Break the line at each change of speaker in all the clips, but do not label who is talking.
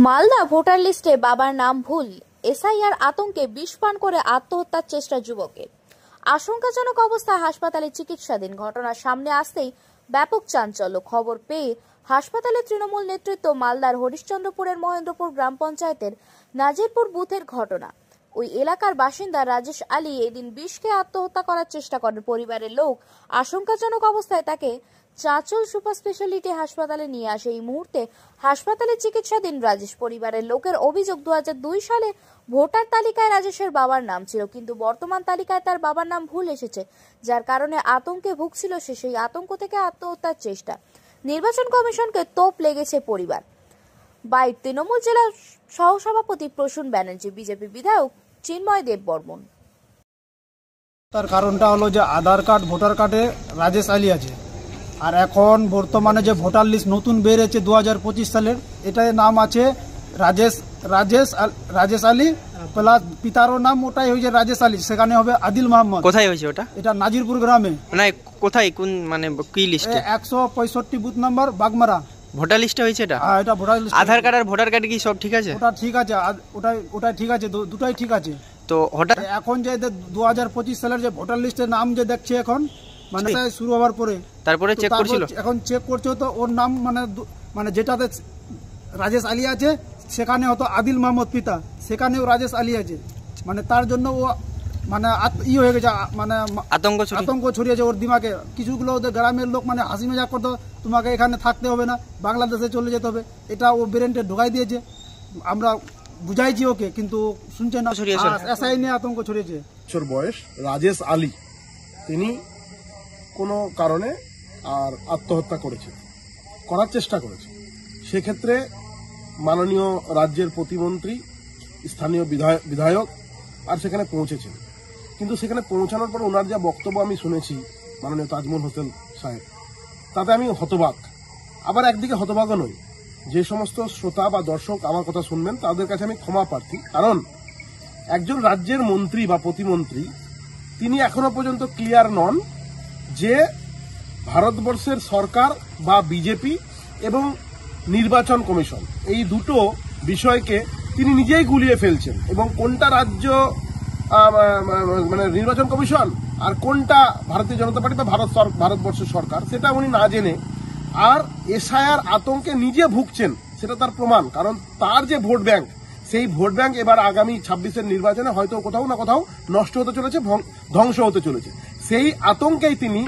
Malda voter লিস্টে বাবার নাম ভুল, এসআইআর আতঙ্কে বিষ পান করে আত্মহত্যার চেষ্টা যুবকের। আশঙ্কাজনক অবস্থায় হাসপাতালে চিকিৎসাধীন। ঘটনার সামনে আসতেই ব্যাপক চাঞ্চল্য। খবর পেয়ে হাসপাতালে তৃণমূল নেতৃত্ব মালদার হরিশ্চন্দ্রপুরের মহেন্দ্রপুর গ্রাম পঞ্চায়েতের নাজিরপুর বুথের ঘটনা। ওই এলাকার বাসিন্দা রাজেশ আলী এদিন বিষ খেয়ে আত্মহত্যা করার চেষ্টা করেন। পরিবারের লোক আশঙ্কাজনক অবস্থায় তাকে চাঁচল সুপার স্পেশালিটি হাসপাতালে নিয়ে আসে। এই মুহূর্তে হাসপাতালে চিকিৎসাধীন রাজেশ। পরিবারের লোকের অভিযোগ 2002 সালে ভোটার তালিকায় রাজেশের বাবার নাম ছিল, কিন্তু বর্তমান তালিকায় তার বাবার নাম ভুল এসেছে, যার কারণে আতঙ্কে ভুগছিল সে। সেই আতঙ্ক থেকে আত্মহত্যার চেষ্টা। নির্বাচন কমিশনকে তোপ লেগেছে পরিবার। বাইট তৃণমূল জেলা সহসভাপতি প্রসূন ব্যানার্জি, বিজেপি বিধায়ক চিন্ময় দেব বর্মন।
তার কারণটা হলো যে আধার কার্ড ভোটার কার্ডে রাজেশ আলী আছে, আর এখন বর্তমানে যে ভোটার লিস্ট নতুন বেরিয়েছে 2025 সালের, এটাই নাম আছে রাজেশ আলী প্লাস পিতারও নাম ওটাই হয়েছে রাজেশ আলী, সেখানে হবে আদিল মোহাম্মদ।
কোথায় হয়েছে ওটা?
এটা নাজিরপুর গ্রামে।
মানে কোথায়, কোন মানে কি লিস্টে?
165 বুথ নাম্বার বাগমারা
ভোটার লিস্টে হয়েছে এটা।
হ্যাঁ, এটা ভোটার লিস্ট।
আধার কার্ড আর ভোটার কার্ড কি সব ঠিক আছে?
ওটা ঠিক আছে, ওটাই ঠিক আছে, দুটাই ঠিক আছে।
তো হঠাৎ
এখন যে 2025 সালের যে ভোটার লিস্টের নাম যে দেখছে এখন, মানে শুরু হওয়ার পরে
তারপরে চেক করছিল,
এখন চেক করছে, তো ওর নাম মানে যেটাতে রাজেশ আলী আছে সেখানে হতো আদিল মোহাম্মদ পিতা, সেখানেও রাজেশ আলী আছে। মানে তার জন্য ও মানে হয়ে গেছে, মানে আতঙ্ক ছড়িয়েছে ওর দিমাগে। কিছুগুলো ওদের গ্রামের লোক মানে হাসি মজাক করতো, তোমাকে এখানে থাকতে হবে না, বাংলাদেশে চলে যেতে হবে, এটা ও ব্রেনটে ঢোকাই দিয়েছে। আমরা বুঝাইছি ওকে, কিন্তু শুনছে না। এসআই নিয়ে আতঙ্ক ছড়িয়েছে।
বয়স রাজেশ আলী, তিনি কোনো কারণে আর আত্মহত্যা করার চেষ্টা করেছে। সেক্ষেত্রে মাননীয় রাজ্যের প্রতিমন্ত্রী, স্থানীয় বিধায়ক আর সেখানে পৌঁছেছেন, কিন্তু সেখানে পৌঁছানোর পর ওনার যা বক্তব্য আমি শুনেছি মাননীয় তাজমল হোসেন সাহেব, তাতে আমি হতবাক। আবার একদিকে হতবাকও নই। যে সমস্ত শ্রোতা বা দর্শক আমার কথা শুনবেন তাদের কাছে আমি ক্ষমা প্রার্থী, কারণ একজন রাজ্যের মন্ত্রী বা প্রতিমন্ত্রী তিনি এখনো পর্যন্ত ক্লিয়ার নন যে ভারতবর্ষের সরকার বা বিজেপি এবং নির্বাচন কমিশন এই দুটো বিষয়কে তিনি নিজেই গুলিয়ে ফেলছেন, এবং কোনটা রাজ্য মানে নির্বাচন কমিশন আর কোনটা ভারতীয় জনতা পার্টি বা ভারতবর্ষের সরকার সেটা উনি না জেনে আর এসআইআর আতঙ্কে নিজে ভুগছেন, সেটা তার প্রমাণ। কারণ তার যে ভোট ব্যাংক, সেই ভোট ব্যাংক এবার আগামী 26-এর নির্বাচনে হয়তো কোথাও না কোথাও নষ্ট হতে চলেছে, ধ্বংস হতে চলেছে। সেই আতঙ্কেই তিনি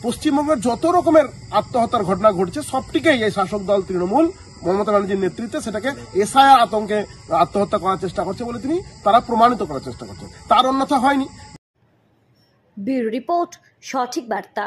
পশ্চিমবঙ্গের যত রকমের আত্মহত্যার ঘটনা ঘটছে সবটিকেই এই শাসক দল তৃণমূল মমতা ব্যানার্জির নেতৃত্বে সেটাকে এসআইআর আতঙ্কে আত্মহত্যা করার চেষ্টা করছে বলে তারা প্রমাণিত করার চেষ্টা করছে। তার অন্যথা হয়নি।
ব্যুরো রিপোর্ট, সঠিক বার্তা।